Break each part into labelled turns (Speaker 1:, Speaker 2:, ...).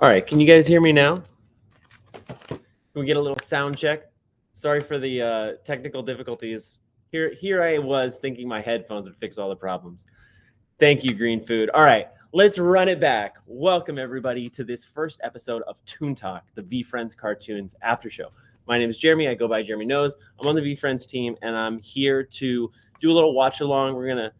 Speaker 1: All right, can you guys hear me now? Can we get a little sound check? Sorry for the technical difficulties. Here I was thinking my headphones would fix all the problems. Thank you, Green Food. All right, let's run it back. Welcome, everybody, to this first episode of Toon Talk, the VeeFriends Cartoons Aftershow. My name is Jeremy. I go by Jeremy Knows. I'm on the VeeFriends team, and I'm here to do a little watch-along. We're going to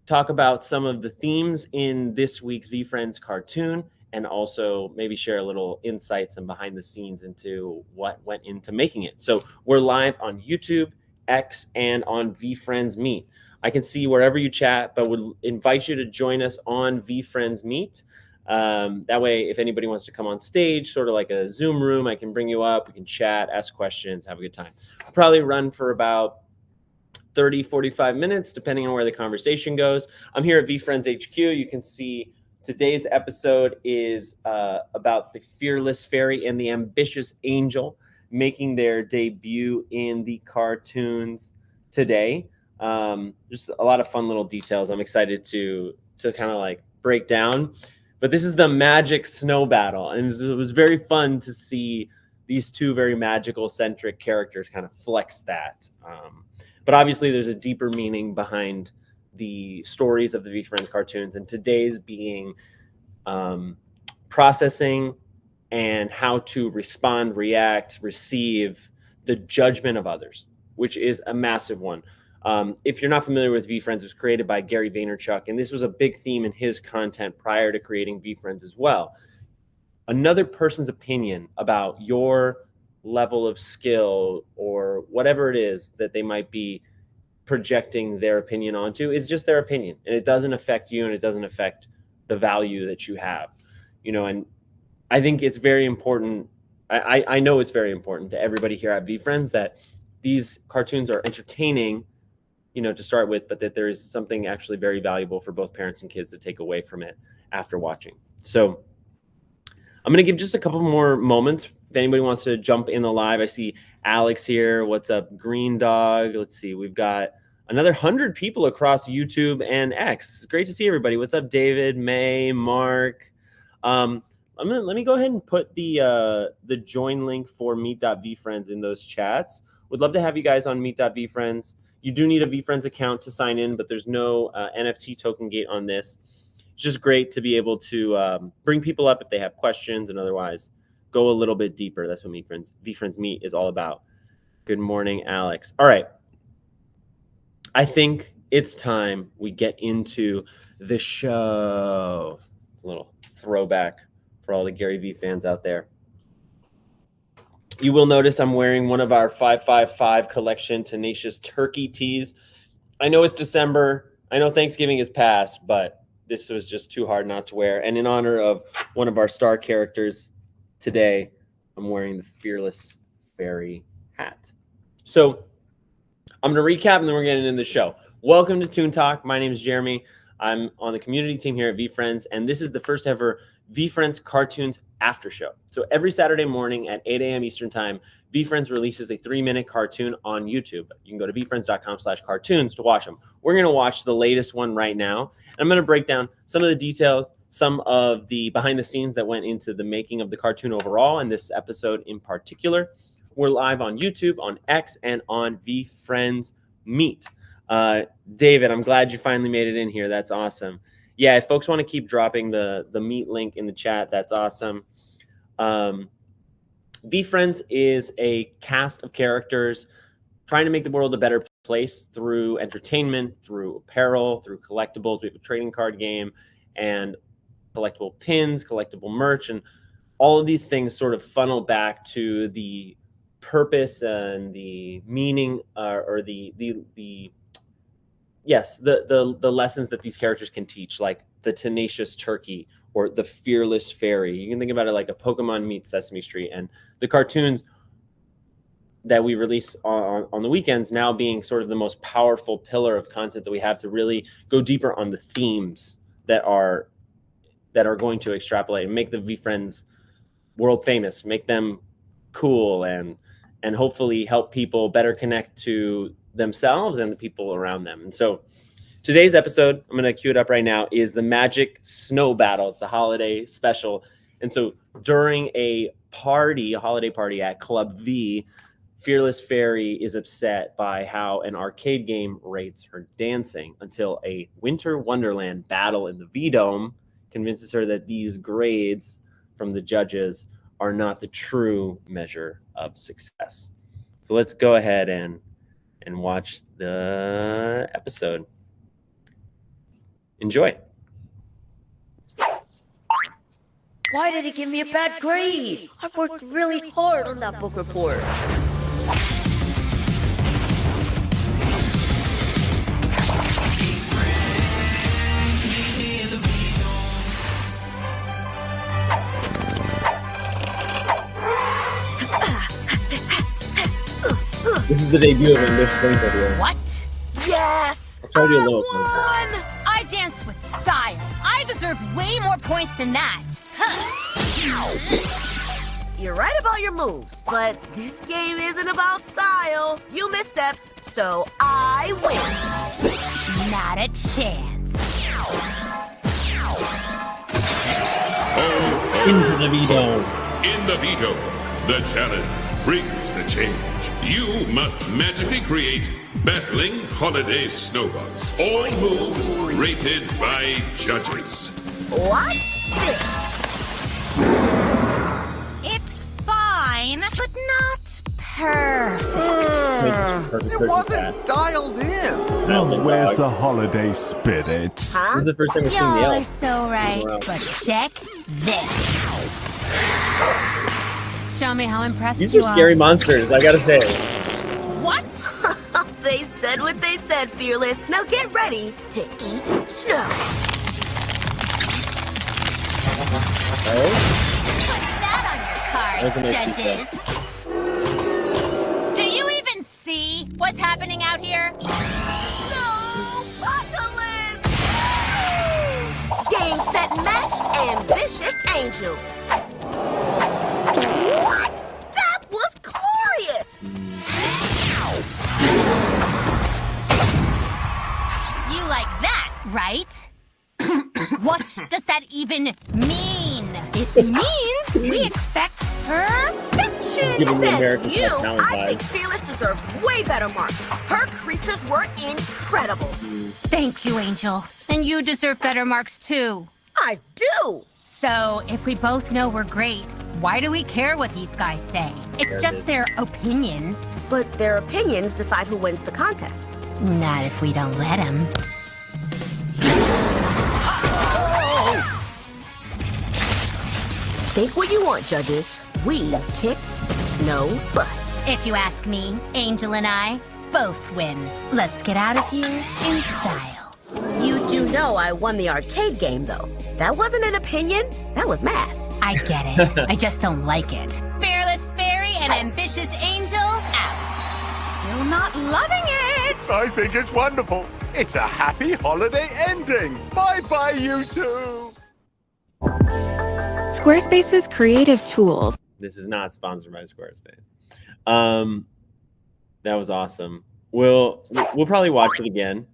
Speaker 1: talk about some of the themes in this week's VeeFriends Cartoon, and also maybe share a little insights and behind the scenes into what went into making it. So we're live on YouTube, X, and on VeeFriends Meet. I can see wherever you chat, but would invite you to join us on VeeFriends Meet. That way, if anybody wants to come on stage, sort of like a Zoom room, I can bring you up, we can chat, ask questions, have a good time. I'll probably run for about 30, 45 minutes, depending on where the conversation goes. I'm here at VeeFriends HQ. You can see today's episode is about the fearless fairy and the ambitious angel making their debut in the cartoons today. Just a lot of fun little details I'm excited to kind of like break down. But this is the magic snow battle, and it was very fun to see these two very magical centric characters kind of flex that. But obviously there's a deeper meaning behind the stories of the VeeFriends cartoons, and today's being processing and how to respond, react, receive the judgment of others, which is a massive one. If you're not familiar with VeeFriends, it was created by Gary Vaynerchuk, and this was a big theme in his content prior to creating VeeFriends as well. Another person's opinion about your level of skill or whatever it is that they might be projecting their opinion onto is just their opinion, and it doesn't affect you, and it doesn't affect the value that you have, and I think it's very important. I know it's very important to everybody here at VeeFriends that these cartoons are entertaining, to start with, but that there is something actually very valuable for both parents and kids to take away from it after watching. So I'm going to give just a couple more moments. If anybody wants to jump in the live, I see Alex here. What's up, Green Dog? Let's see. We've got another 100 people across YouTube and X. It's great to see everybody. What's up, David, May, Mark? Let me go ahead and put the join link for Meet.VeeFriends in those chats. Would love to have you guys on Meet.VeeFriends. You do need a VeeFriends account to sign in, but there's no NFT token gate on this. It's just great to be able to bring people up if they have questions, and otherwise go a little bit deeper. That's what VeeFriends Meet is all about. Good morning, Alex. All right. I think it's time we get into the show. It's a little throwback for all the Gary Vee fans out there. You will notice I'm wearing one of our 555 collection Tenacious Turkey tees. I know it's December. I know Thanksgiving is past, but this was just too hard not to wear. And in honor of one of our star characters today, I'm wearing the Fearless Fairy hat. So I'm going to recap, and then we're getting into the show. Welcome to Toon Talk. My name is Jeremy. I'm on the community team here at VeeFriends, and this is the first ever VeeFriends Cartoons Aftershow. So every Saturday morning at 8 a.m. Eastern Time, VeeFriends releases a 3-minute cartoon on YouTube. You can go to VeeFriends.com/cartoons to watch them. We're going to watch the latest one right now. And I'm going to break down some of the details, some of the behind the scenes that went into the making of the cartoon overall, and this episode in particular. We're live on YouTube, on X, and on VeeFriends Meet. David, I'm glad you finally made it in here. That's awesome. Yeah, if folks want to keep dropping the Meet link in the chat, that's awesome. VeeFriends is a cast of characters trying to make the world a better place through entertainment, through apparel, through collectibles. We have a trading card game and collectible pins, collectible merch, and all of these things sort of funnel back to the purpose and the meaning or the lessons that these characters can teach, like the Tenacious Turkey or the Fearless Fairy. You can think about it like a Pokemon meets Sesame Street, and the cartoons that we release on the weekends now being sort of the most powerful pillar of content that we have to really go deeper on the themes that are going to extrapolate and make the VeeFriends world famous, make them cool, and hopefully help people better connect to themselves and the people around them. And so today's episode, I'm going to cue it up right now, is the Magic Snow Battle. It's a holiday special. And so during a holiday party at Club V, Fearless Fairy is upset by how an arcade game rates her dancing until a Winter Wonderland battle in the V-Dome convinces her that these grades from the judges are not the true measure of success. So let's go ahead and watch the episode. Enjoy.
Speaker 2: Why did he give me a bad grade? I worked really hard on that book report.
Speaker 1: This is the debut of Ambitious Angel here.
Speaker 3: What?
Speaker 2: Yes!
Speaker 1: I'll try to do a
Speaker 2: I
Speaker 1: little
Speaker 2: won!
Speaker 3: I danced with style. I deserve way more points than that.
Speaker 2: You're right about your moves, but this game isn't about style. You missteps, so I win.
Speaker 3: Not a chance.
Speaker 1: Into the V-Dome.
Speaker 4: In the veto, the challenge brings the change. You must magically create battling holiday snowballs. All moves rated by judges.
Speaker 2: Watch this.
Speaker 3: It's fine, but not perfect.
Speaker 5: It wasn't dialed in.
Speaker 1: No,
Speaker 6: Where's the holiday spirit?
Speaker 1: This
Speaker 2: Huh?
Speaker 1: is the first time we've seen the
Speaker 3: Y'all are
Speaker 1: elf.
Speaker 3: so right, but check this. Show me how impressed
Speaker 1: These
Speaker 3: you
Speaker 1: are scary
Speaker 3: are.
Speaker 1: monsters, I gotta say.
Speaker 3: What?
Speaker 2: They said what they said, Fearless. Now get ready to eat snow.
Speaker 1: Oh,
Speaker 3: Put that on your
Speaker 1: Those are
Speaker 3: cards,
Speaker 1: my
Speaker 3: judges. Do you even see what's happening out here?
Speaker 2: Apocalypse! Game, set, match, Ambitious Angel. What? That was glorious!
Speaker 3: You like that, right? What does that even mean? It means we expect perfection.
Speaker 1: giving me
Speaker 2: Says
Speaker 1: American
Speaker 2: you,
Speaker 1: Got Talent
Speaker 2: I think
Speaker 1: vibes.
Speaker 2: Fearless deserves way better marks. Her creatures were incredible.
Speaker 3: Thank you, Angel. And you deserve better marks, too.
Speaker 2: I do.
Speaker 3: So, if we both know we're great, why do we care what these guys say? It's just their opinions.
Speaker 2: But their opinions decide who wins the contest.
Speaker 3: Not if we don't let them.
Speaker 2: Think what you want, judges. We kicked Snow butt.
Speaker 3: If you ask me, Angel and I both win. Let's get out of here in style.
Speaker 2: You do know I won the arcade game, though. That wasn't an opinion. That was math.
Speaker 3: I get it. I just don't like it. Fearless Fairy and Ambitious Angel out. Still not loving it.
Speaker 6: I think it's wonderful. It's a happy holiday ending. Bye-bye, you two.
Speaker 7: Squarespace's creative tools.
Speaker 1: this is not sponsored by Squarespace. That was awesome. We'll probably watch it again.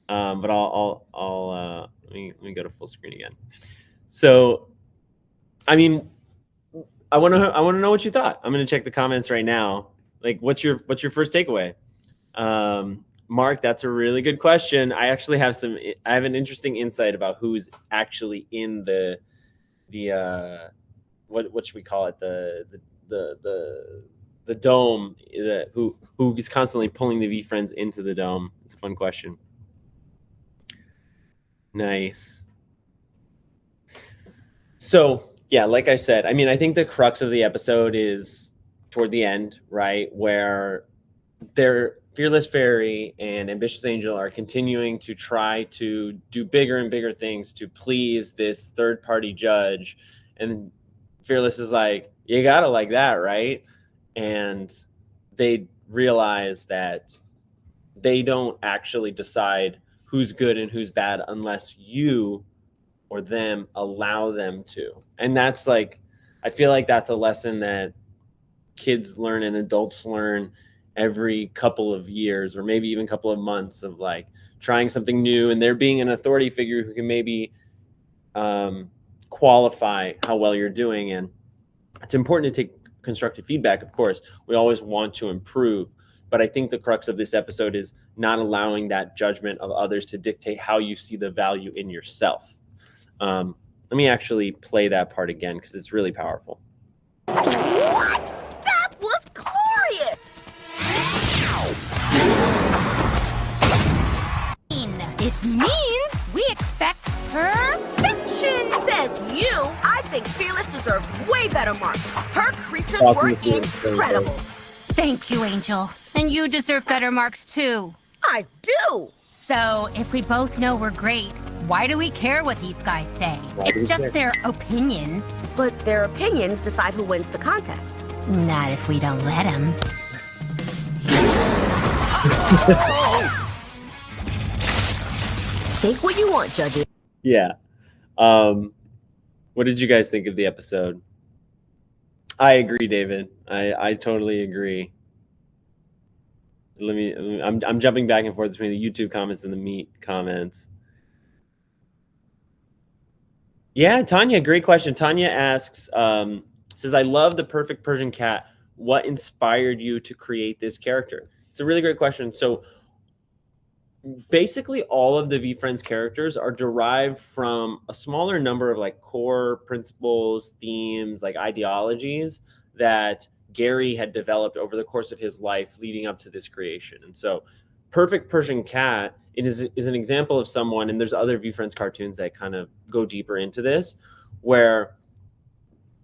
Speaker 1: But I'll let me go to full screen again. So, I mean, I want to know what you thought. I'm going to check the comments right now. Like, what's your first takeaway? Mark, that's a really good question. I actually have I have an interesting insight about who's actually in the what should we call it? The dome, who is constantly pulling the VeeFriends into the dome. It's a fun question. Nice. So, yeah, like I said, I mean, I think the crux of the episode is toward the end, right? Where their Fearless Fairy and Ambitious Angel are continuing to try to do bigger and bigger things to please this third-party judge. And Fearless is like, you gotta like that, right? And they realize that they don't actually decide who's good and who's bad unless you or them allow them to. And that's like, I feel like that's a lesson that kids learn and adults learn every couple of years or maybe even couple of months of like trying something new, and there being an authority figure who can maybe qualify how well you're doing. And it's important to take constructive feedback. Of course, we always want to improve, but I think the crux of this episode is not allowing that judgment of others to dictate how you see the value in yourself. Let me actually play that part again because it's really powerful.
Speaker 2: What? That was glorious!
Speaker 3: It means we expect perfection.
Speaker 2: Says you. I think Fearless deserves way better marks. Her creatures
Speaker 1: Awesome
Speaker 2: were
Speaker 1: to see.
Speaker 2: incredible.
Speaker 3: Thank you, Angel. And you deserve better marks, too.
Speaker 2: I do.
Speaker 3: So, if we both know we're great, why do we care what these guys say?
Speaker 1: Why do
Speaker 3: It's
Speaker 1: we
Speaker 3: just
Speaker 1: care?
Speaker 3: their opinions.
Speaker 2: But their opinions decide who wins the contest.
Speaker 3: Not if we don't let them.
Speaker 2: Think what you want, judges.
Speaker 1: Yeah. What did you guys think of the episode? I agree, David. I totally agree. I'm jumping back and forth between the YouTube comments and the Meet comments. Yeah, Tanya, great question. Tanya asks, says, I love the perfect Persian cat. What inspired you to create this character? It's a really great question. So basically all of the VeeFriends characters are derived from a smaller number of like core principles, themes, like ideologies that Gary had developed over the course of his life leading up to this creation. And so Perfect Persian Cat is an example of someone, and there's other VeeFriends cartoons that kind of go deeper into this, where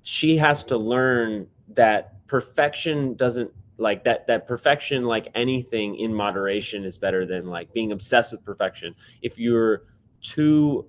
Speaker 1: she has to learn that perfection doesn't like that perfection, like anything in moderation, is better than like being obsessed with perfection. If you're too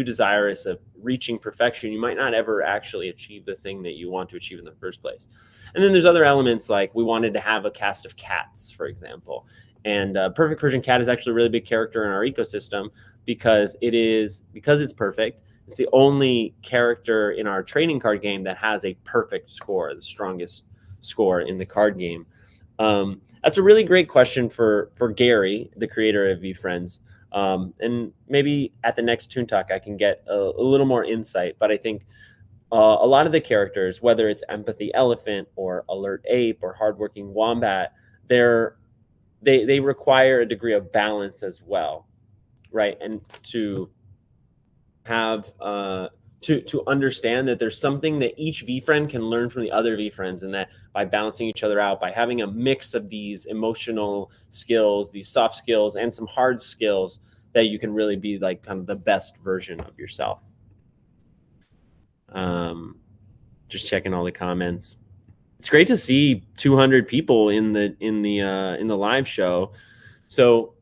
Speaker 1: desirous of reaching perfection, you might not ever actually achieve the thing that you want to achieve in the first place. And then there's other elements, like we wanted to have a cast of cats, for example. And Perfect Persian Cat is actually a really big character in our ecosystem because it's perfect. It's the only character in our trading card game that has a perfect score, the strongest score in the card game. That's a really great question for Gary, the creator of VeeFriends. And maybe at the next Toon Talk, I can get a little more insight. But I think a lot of the characters, whether it's Empathy Elephant or Alert Ape or Hardworking Wombat, they require a degree of balance as well, right? And to have to understand that there's something that each VeeFriend can learn from the other VeeFriends, and that by balancing each other out, by having a mix of these emotional skills, these soft skills, and some hard skills, that you can really be like kind of the best version of yourself. Just checking all the comments. It's great to see 200 people in the live show. So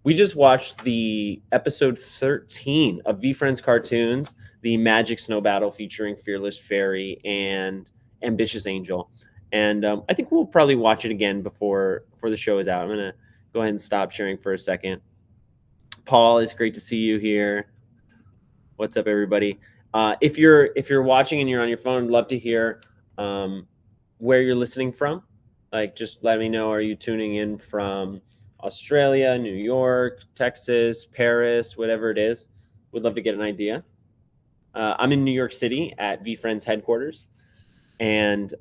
Speaker 1: we just watched the episode 13 of VeeFriends Cartoons, the Magic Snow Battle featuring Fearless Fairy and Ambitious Angel. And I think we'll probably watch it again before the show is out. I'm going to go ahead and stop sharing for a second. Paul, it's great to see you here. What's up, everybody? If you're watching and you're on your phone, I'd love to hear where you're listening from. Like, just let me know. Are you tuning in from Australia, New York, Texas, Paris, whatever it is? Would love to get an idea. I'm in New York City at VeeFriends headquarters. And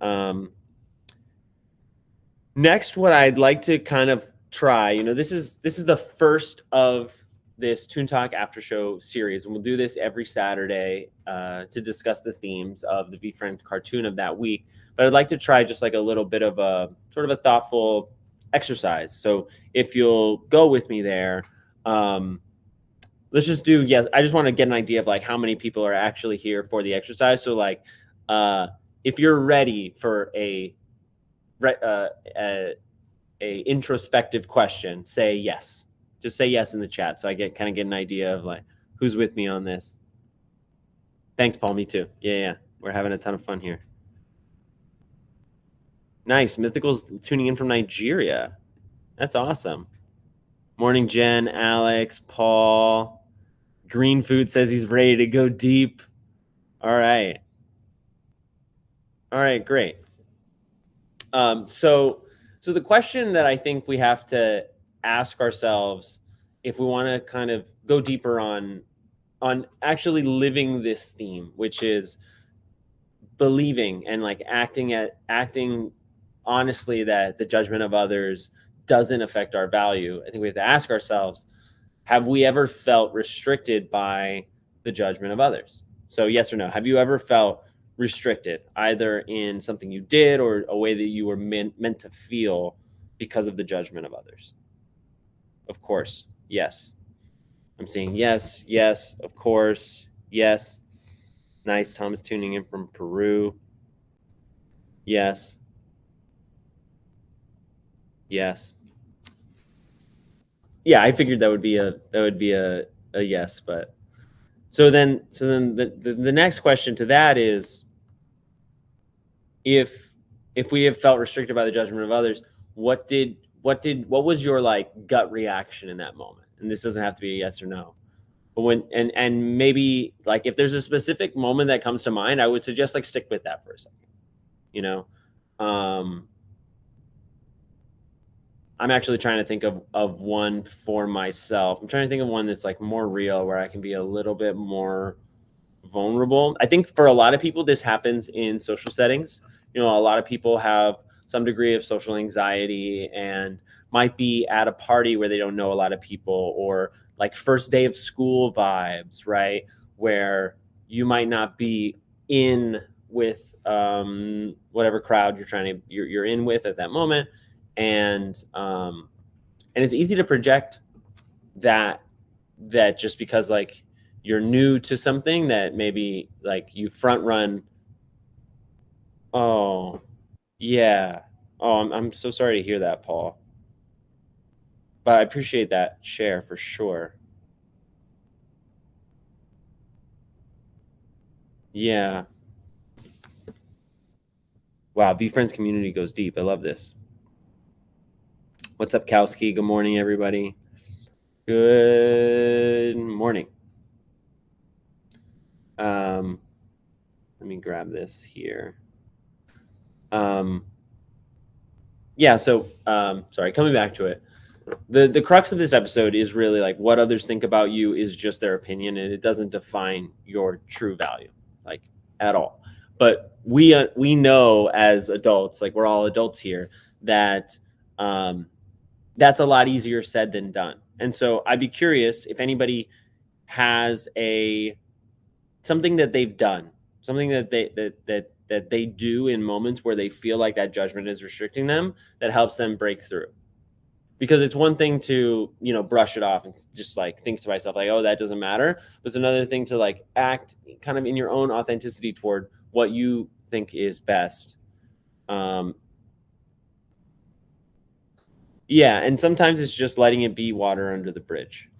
Speaker 1: next, what I'd like to kind of try, this is the first of this Toon Talk Aftershow series, and we'll do this every Saturday to discuss the themes of the VeeFriends cartoon of that week. But I'd like to try just like a little bit of a sort of a thoughtful exercise. So if you'll go with me there, let's just do, yes, I just want to get an idea of like how many people are actually here for the exercise. So like if you're ready for a introspective question, say yes. Just say yes in the chat so I get an idea of like who's with me on this. Thanks, Paul. Me too. Yeah. We're having a ton of fun here. Nice. Mythical's tuning in from Nigeria. That's awesome. Morning, Jen, Alex, Paul. Green Food says he's ready to go deep. All right. All right, great. So the question that I think we have to ask ourselves if we want to kind of go deeper on actually living this theme, which is believing and like acting honestly that the judgment of others doesn't affect our value. I think we have to ask ourselves, have we ever felt restricted by the judgment of others? So yes or no, have you ever felt restricted either in something you did or a way that you were meant to feel because of the judgment of others? Of course, yes. I'm saying yes, yes, of course, yes. Nice. Thomas tuning in from Peru. Yes. Yes. Yeah, I figured that would be a yes, but so then the next question to that is, if we have felt restricted by the judgment of others, what was your like gut reaction in that moment? And this doesn't have to be a yes or no. But when and maybe like if there's a specific moment that comes to mind, I would suggest like stick with that for a second. You know, I'm actually trying to think of one for myself. I'm trying to think of one that's like more real, where I can be a little bit more vulnerable. I think for a lot of people, this happens in social settings. You know, a lot of people have some degree of social anxiety and might be at a party where they don't know a lot of people, or like first day of school vibes, right? Where you might not be in with whatever crowd you're in with at that moment, and it's easy to project that just because like you're new to something, that maybe like you front run. Oh yeah. Oh, I'm so sorry to hear that, Paul, but I appreciate that share for sure. Yeah. Wow, VeeFriends community goes deep. I love this. What's up, Kowski? Good morning, everybody. Good morning. Let me grab this here. Yeah, so sorry, coming back to it. The crux of this episode is really like what others think about you is just their opinion, and it doesn't define your true value, like at all. But we know as adults, like we're all adults here, that that's a lot easier said than done. And so I'd be curious if anybody has something that they've done, something that they do in moments where they feel like that judgment is restricting them, that helps them break through. Because it's one thing to, you know, brush it off and just like think to myself like, oh, that doesn't matter. But it's another thing to like act kind of in your own authenticity toward what you think is best. Yeah, and sometimes it's just letting it be water under the bridge.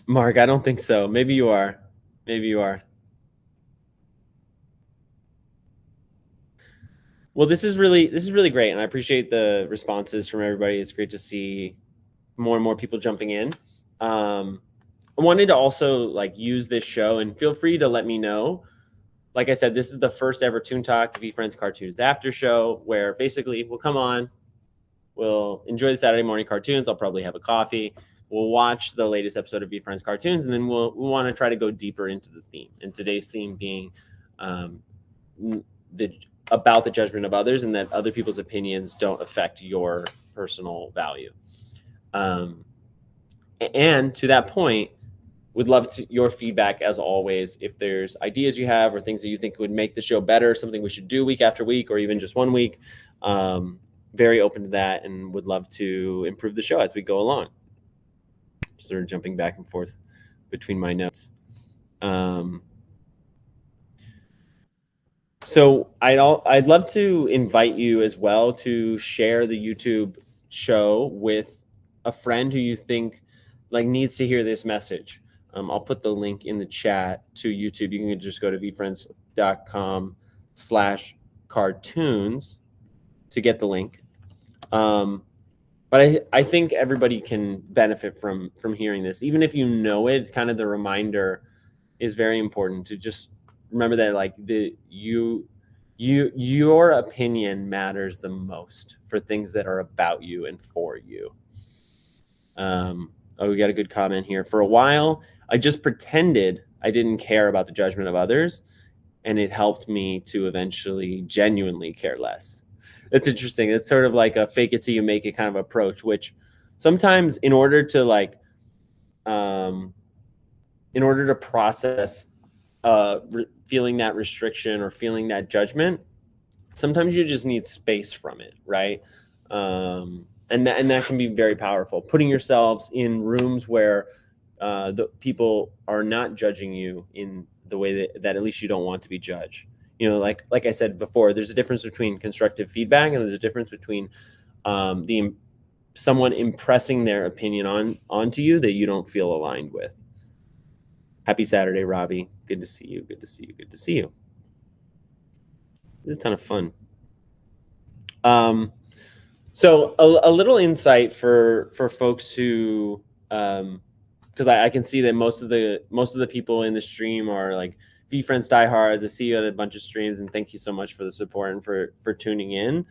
Speaker 1: Mark, I don't think so. Maybe you are. Maybe you are. Well, this is really great, and I appreciate the responses from everybody. It's great to see more and more people jumping in. I wanted to also like use this show, and feel free to let me know. Like I said, this is the first ever Toon Talk to VeeFriends Cartoons after show, where basically we'll come on, we'll enjoy the Saturday morning cartoons. I'll probably have a coffee. We'll watch the latest episode of VeeFriends Cartoons, and then we want to try to go deeper into the theme. And today's theme being about the judgment of others, and that other people's opinions don't affect your personal value. And to that point, would love your feedback as always. If there's ideas you have or things that you think would make the show better, something we should do week after week or even just 1 week, very open to that, and would love to improve the show as we go along. Sort of jumping back and forth between my notes. So I'd love to invite you as well to share the YouTube show with a friend who you think like needs to hear this message. I'll put the link in the chat to YouTube. You can just go to VeeFriends.com/cartoons to get the link. But I think everybody can benefit from hearing this, even if you know it. Kind of the reminder is very important to just remember that like you your opinion matters the most for things that are about you and for you. We got a good comment here. For a while, I just pretended I didn't care about the judgment of others, and it helped me to eventually genuinely care less. That's interesting. It's sort of like a fake it till you make it kind of approach, which sometimes in order to process feeling that restriction or feeling that judgment, sometimes you just need space from it, right? And that can be very powerful. Putting yourselves in rooms where the people are not judging you in the way that at least you don't want to be judged. Like I said before, there's a difference between constructive feedback and there's a difference between someone impressing their opinion onto you that you don't feel aligned with. Happy Saturday, Robbie. Good to see you. Good to see you. Good to see you. It's a ton of fun. So a little insight for folks who, because I can see that most of the people in the stream are like VeeFriends diehards. I see you at a bunch of streams, and thank you so much for the support and for tuning in.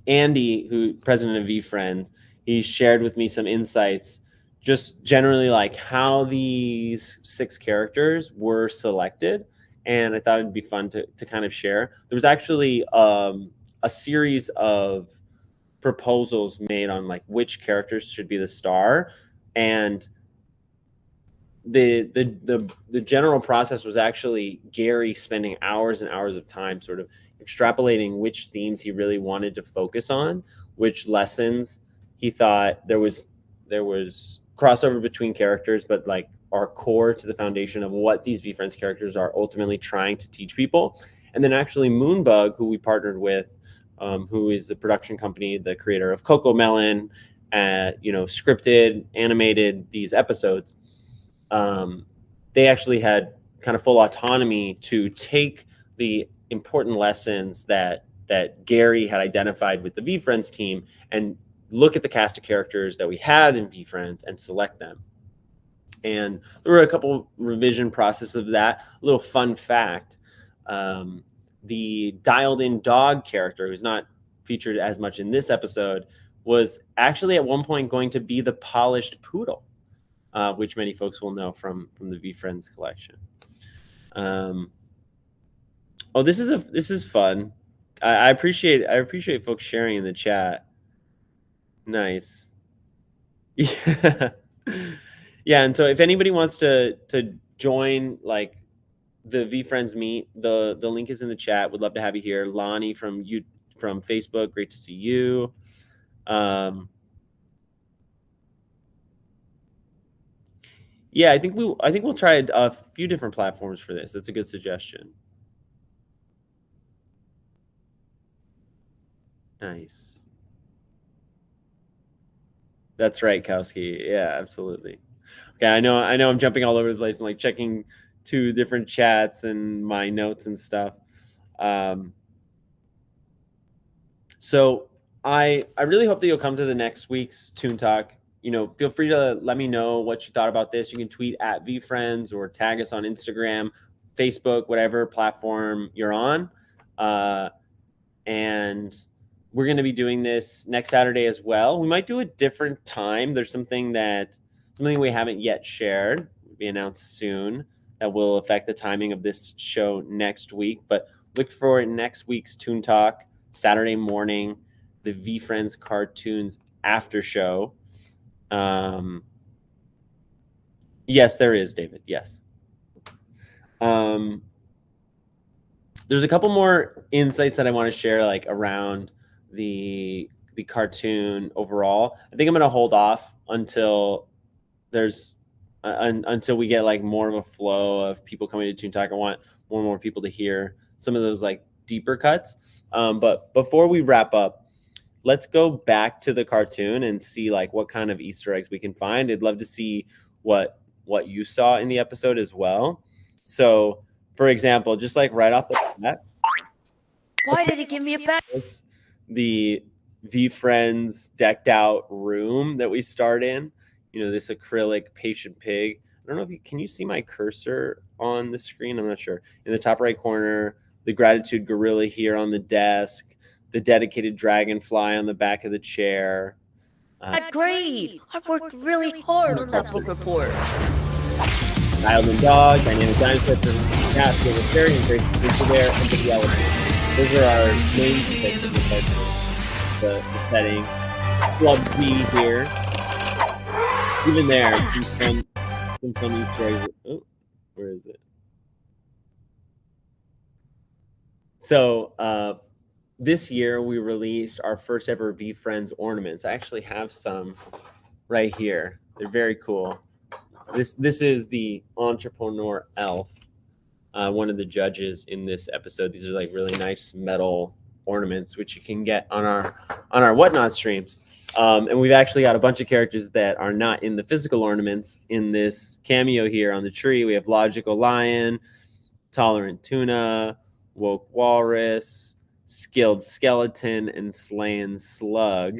Speaker 1: Andy, who president of VeeFriends, he shared with me some insights, just generally like how these 6 characters were selected. And I thought it'd be fun to kind of share. There was actually a series of proposals made on like which characters should be the star, and the general process was actually Gary spending hours and hours of time sort of extrapolating which themes he really wanted to focus on, which lessons he thought there was crossover between characters, but like are core to the foundation of what these VeeFriends characters are ultimately trying to teach people. And then actually Moonbug, who we partnered with, who is the production company, the creator of Coco Melon, scripted, animated these episodes. They actually had kind of full autonomy to take the important lessons that Gary had identified with the VeeFriends team and look at the cast of characters that we had in VeeFriends and select them. And there were a couple revision processes of that. A little fun fact, the dialed in dog character, who's not featured as much in this episode, was actually at one point going to be the polished poodle, which many folks will know from the VeeFriends collection. This is fun. I appreciate folks sharing in the chat. Nice. Yeah. Yeah, and so if anybody wants to join like the VeeFriends meet, the link is in the chat. Would love to have you here. Lonnie from Facebook, great to see you. Yeah, I think we'll try a few different platforms for this. That's a good suggestion. Nice. That's right, Kowski. Yeah, absolutely. Okay, I know I'm jumping all over the place and like checking 2 different chats and my notes and stuff. So I really hope that you'll come to the next week's Toon Talk. Feel free to let me know what you thought about this. You can tweet at VeeFriends or tag us on Instagram, Facebook, whatever platform you're on. And we're going to be doing this next Saturday as well. We might do a different time. There's something we haven't yet shared. Will be announced soon that will affect the timing of this show next week. But look for next week's Toon Talk, Saturday morning, the VeeFriends Cartoons Aftershow. Yes, there is, David. Yes. There's a couple more insights that I want to share, like around the cartoon overall. I think I'm going to hold off until until we get like more of a flow of people coming to Toon Talk. I want more and more people to hear some of those like deeper cuts. But before we wrap up, let's go back to the cartoon and see like what kind of Easter eggs we can find. I'd love to see what you saw in the episode as well. So, for example, just like right off the bat,
Speaker 2: Why did he give me a pet?
Speaker 1: The VeeFriends decked out room that we start in, this acrylic patient pig. don't know if you can see my cursor on the screen. I'm not sure. In the top right corner, the gratitude gorilla here on the desk, the dedicated dragonfly on the back of the chair.
Speaker 2: Great! I worked really hard on that book report.
Speaker 1: Dialed-in dog, dynamic dinosaur, cat, silver fairy, and great picture there, and the elephant. Those are our main things of the setting. Club B here. Even there, some fun Easter eggs. Oh, where is it? So this year we released our first ever VeeFriends ornaments. I actually have some right here. They're very cool. This is the entrepreneur elf, one of the judges in this episode. These are like really nice metal ornaments, which you can get on our Whatnot streams. And we've actually got a bunch of characters that are not in the physical ornaments in this cameo here on the tree. We have Logical Lion, Tolerant Tuna, Woke Walrus, Skilled Skeleton, and Slayin Slug.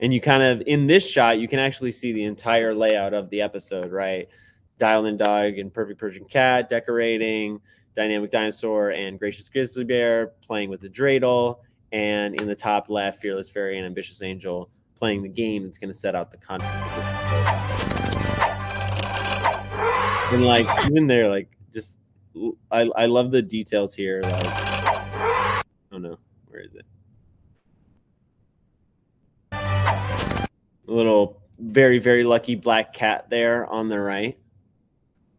Speaker 1: And you kind of, in this shot, you can actually see the entire layout of the episode, right? Dial-in dog and perfect Persian cat decorating, dynamic dinosaur and gracious grizzly bear playing with the dreidel, and in the top left, fearless fairy and ambitious angel playing the game that's going to set out the content. And like even there, like just I love the details here. Like, oh no, where is it? A little very, very lucky black cat there on the right.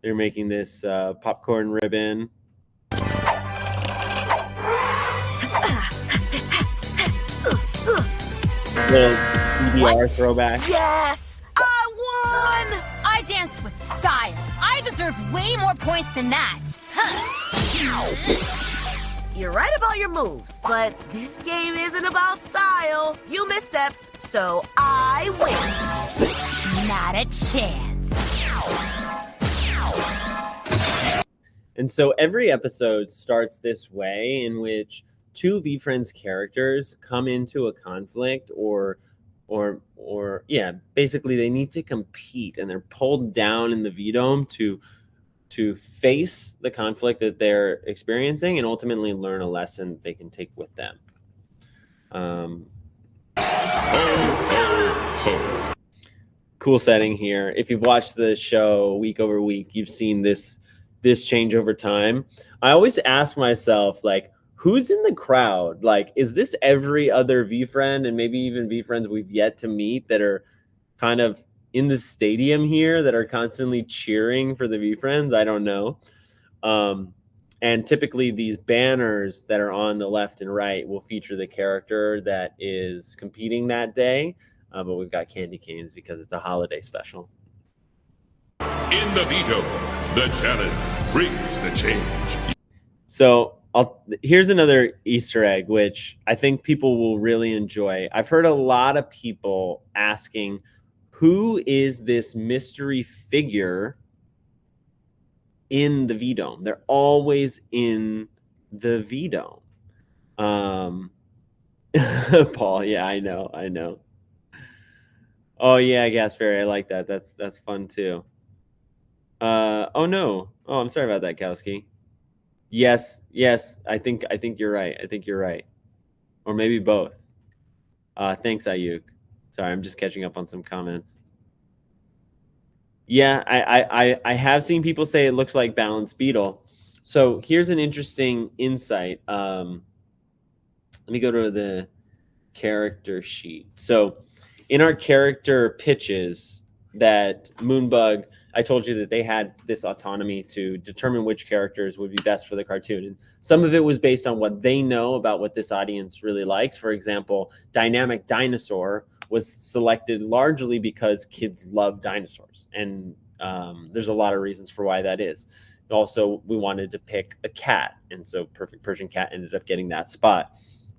Speaker 1: They're making this popcorn ribbon. Little DDR throwback.
Speaker 2: Yes! I won!
Speaker 3: I danced with style. I deserve way more points than that.
Speaker 2: You're right about your moves, but this game isn't about style. You missteps, so I win.
Speaker 3: Not a chance.
Speaker 1: And so every episode starts this way, in which two VeeFriends characters come into a conflict, or yeah, basically they need to compete, and they're pulled down in the V-Dome to face the conflict that they're experiencing and ultimately learn a lesson they can take with them. Cool setting here. If you've watched the show week over week, you've seen this change over time. I always ask myself, like, who's in the crowd? Like, is this every other VeeFriend and maybe even VeeFriends we've yet to meet that are kind of in the stadium here that are constantly cheering for the VeeFriends? I don't know. And typically these banners that are on the left and right will feature the character that is competing that day. But we've got candy canes because it's a holiday special.
Speaker 4: In the veto, the challenge brings the change.
Speaker 1: So here's another Easter egg, which I think people will really enjoy. I've heard a lot of people asking, who is this mystery figure in the V-Dome? They're always in the V-Dome. Paul, yeah, I know. Oh yeah, Gas Fairy, I like that. That's fun too. Oh no. Oh, I'm sorry about that, Kowski. Yes, I think you're right. I think you're right. Or maybe both. Thanks, Ayuk. Sorry, I'm just catching up on some comments. Yeah, I have seen people say it looks like Balanced Beetle. So here's an interesting insight. Let me go to the character sheet. So in our character pitches that Moonbug, I told you that they had this autonomy to determine which characters would be best for the cartoon. And some of it was based on what they know about what this audience really likes. For example, Dynamic Dinosaur was selected largely because kids love dinosaurs. And there's a lot of reasons for why that is. Also, we wanted to pick a cat. And so Perfect Persian Cat ended up getting that spot.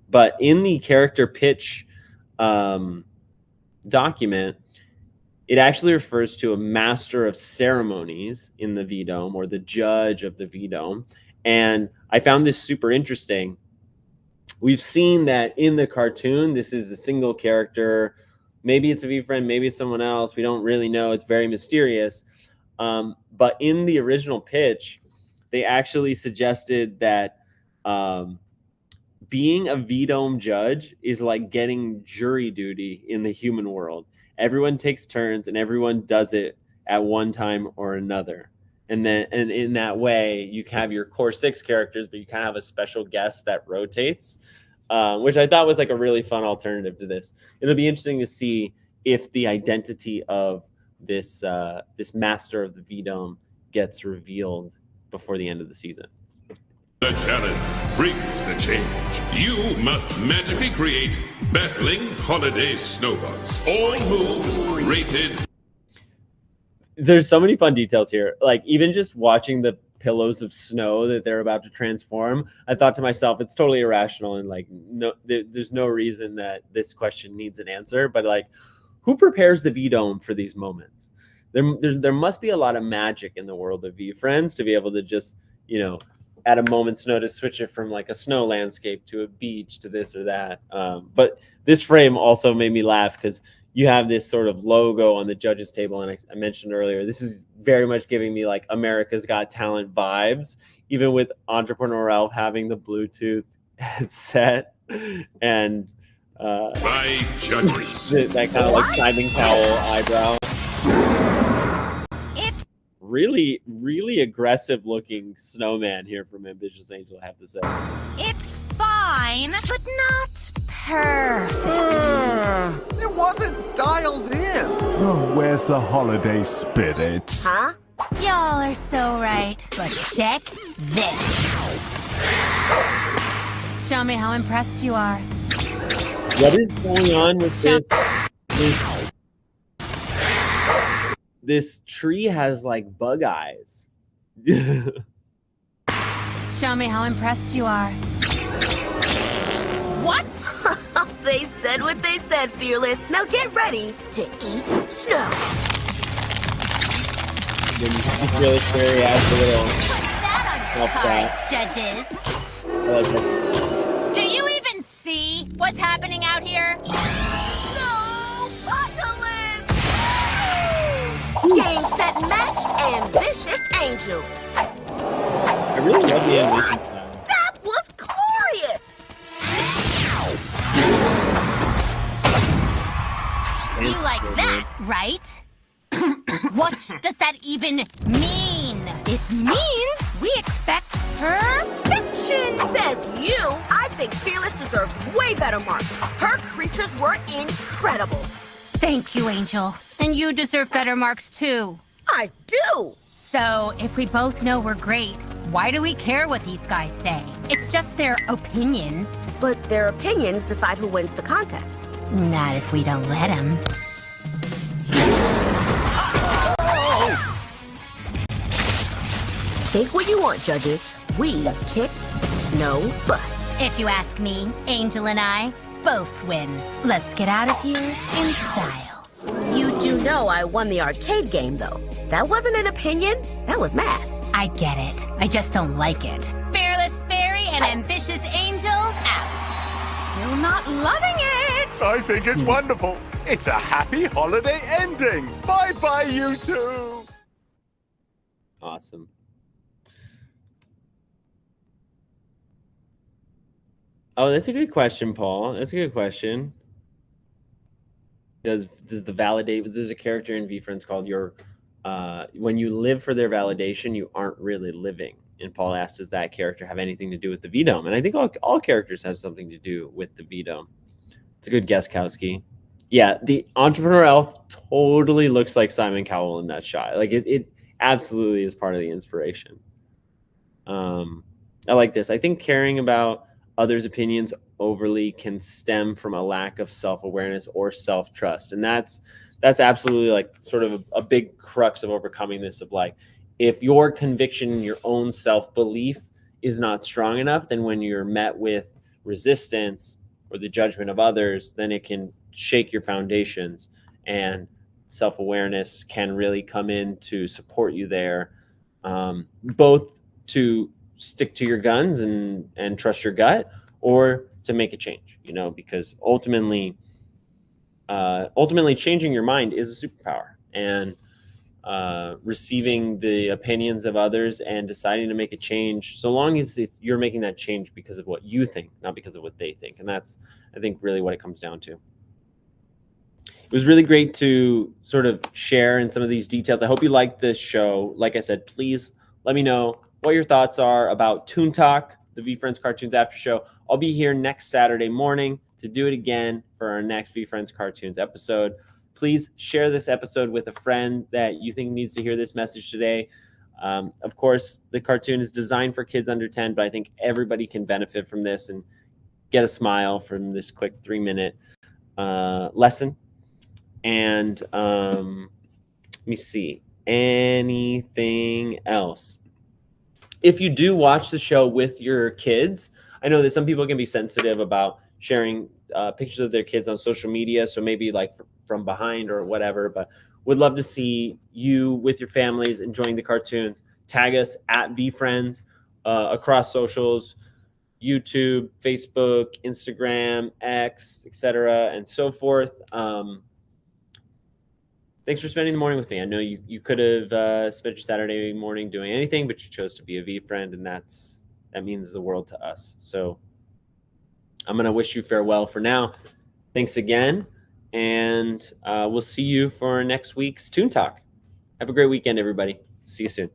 Speaker 1: But in the character pitch document, it actually refers to a master of ceremonies in the V-Dome, or the judge of the V-Dome. And I found this super interesting. We've seen that in the cartoon, this is a single character. Maybe it's a VeeFriend, maybe it's someone else. We don't really know. It's very mysterious. But in the original pitch, they actually suggested that being a V-Dome judge is like getting jury duty in the human world. Everyone takes turns and everyone does it at one time or another. And in that way, you can have your core 6 characters, but you kind of have a special guest that rotates, which I thought was like a really fun alternative to this. It'll be interesting to see if the identity of this master of the V-Dome gets revealed before the end of the season.
Speaker 4: The challenge brings the change. You must magically create battling holiday snowballs. All moves rated.
Speaker 1: There's so many fun details here. Like even just watching the pillows of snow that they're about to transform, I thought to myself, it's totally irrational and like there's no reason that this question needs an answer. But like, who prepares the V-Dome for these moments? There must be a lot of magic in the world of VeeFriends to be able to just, at a moment's notice, switch it from like a snow landscape to a beach to this or that. But this frame also made me laugh because you have this sort of logo on the judges table. And I mentioned earlier, this is very much giving me like America's Got Talent vibes, even with Entrepreneur Elf having the Bluetooth headset and
Speaker 4: by judges.
Speaker 1: that kind of like Simon Cowell eyebrow.
Speaker 3: It's
Speaker 1: Really, really aggressive looking snowman here from Ambitious Angel, I have to say.
Speaker 3: It's fine, but not perfect.
Speaker 5: It wasn't dialed in.
Speaker 6: Oh, where's the holiday spirit?
Speaker 2: Huh?
Speaker 3: Y'all are so right. But check this. Show me how impressed you are.
Speaker 1: What is going on with this tree has like bug eyes.
Speaker 3: Show me how impressed you are. What?
Speaker 2: They said what they said, Fearless. Now get ready to eat snow.
Speaker 1: Then you really scary ass a little.
Speaker 3: Put that on your cards, judges.
Speaker 1: I like that.
Speaker 3: Do you even see what's happening out here?
Speaker 2: Game, set, match, Ambitious Angel.
Speaker 1: I really love the animation style.
Speaker 2: That was glorious!
Speaker 3: You like that, right? What does that even mean? It means we expect perfection.
Speaker 2: Says you. I think Fearless deserves way better marks. Her creatures were incredible.
Speaker 3: Thank you, Angel. And you deserve better marks, too.
Speaker 2: I do.
Speaker 3: So, if we both know we're great, why do we care what these guys say? It's just their opinions.
Speaker 2: But their opinions decide who wins the contest.
Speaker 3: Not if we don't let them.
Speaker 2: Think what you want, judges. We kicked snow butt.
Speaker 3: If you ask me, Angel and I both win. Let's get out of here in style.
Speaker 2: You do know I won the arcade game, though. That wasn't an opinion. That was math.
Speaker 3: I get it. I just don't like it. Fearless Fairy and Ambitious Angel, out. Still not loving it.
Speaker 6: I think it's wonderful. It's a happy holiday ending. Bye-bye, you two.
Speaker 1: Awesome. Oh, that's a good question, Paul. That's a good question. Does the validate? There's a character in VeeFriends called your. When you live for their validation, you aren't really living. And Paul asked, does that character have anything to do with the V-Dome? And I think all characters have something to do with the V-Dome. It's a good guess, Kowski. Yeah, the Entrepreneur Elf totally looks like Simon Cowell in that shot. Like it absolutely is part of the inspiration. I like this. I think caring about others' opinions overly can stem from a lack of self-awareness or self-trust. And that's absolutely like sort of a big crux of overcoming this, of like, if your conviction in your own self-belief is not strong enough, then when you're met with resistance or the judgment of others, then it can shake your foundations, and self-awareness can really come in to support you there, both to stick to your guns and trust your gut, or to make a change, because ultimately changing your mind is a superpower. And receiving the opinions of others and deciding to make a change, so long as you're making that change because of what you think, not because of what they think. And that's, I think, really what it comes down to. It was really great to sort of share in some of these details. I hope you liked this show. Like I said, please let me know what your thoughts are about Toon Talk, the VeeFriends Cartoons After Show. I'll be here next Saturday morning to do it again for our next VeeFriends Cartoons episode. Please share this episode with a friend that you think needs to hear this message today. Of course, the cartoon is designed for kids under 10, but I think everybody can benefit from this and get a smile from this quick 3-minute lesson. And let me see, anything else? If you do watch the show with your kids, I know that some people can be sensitive about sharing pictures of their kids on social media, so maybe like from behind or whatever, but would love to see you with your families enjoying the cartoons. Tag us at VeeFriends across socials, YouTube, Facebook, Instagram, X, etc., and so forth. Thanks for spending the morning with me. I know you could have spent your Saturday morning doing anything, but you chose to be a VeeFriend, and that means the world to us. So I'm going to wish you farewell for now. Thanks again, and we'll see you for next week's Toon Talk. Have a great weekend, everybody. See you soon.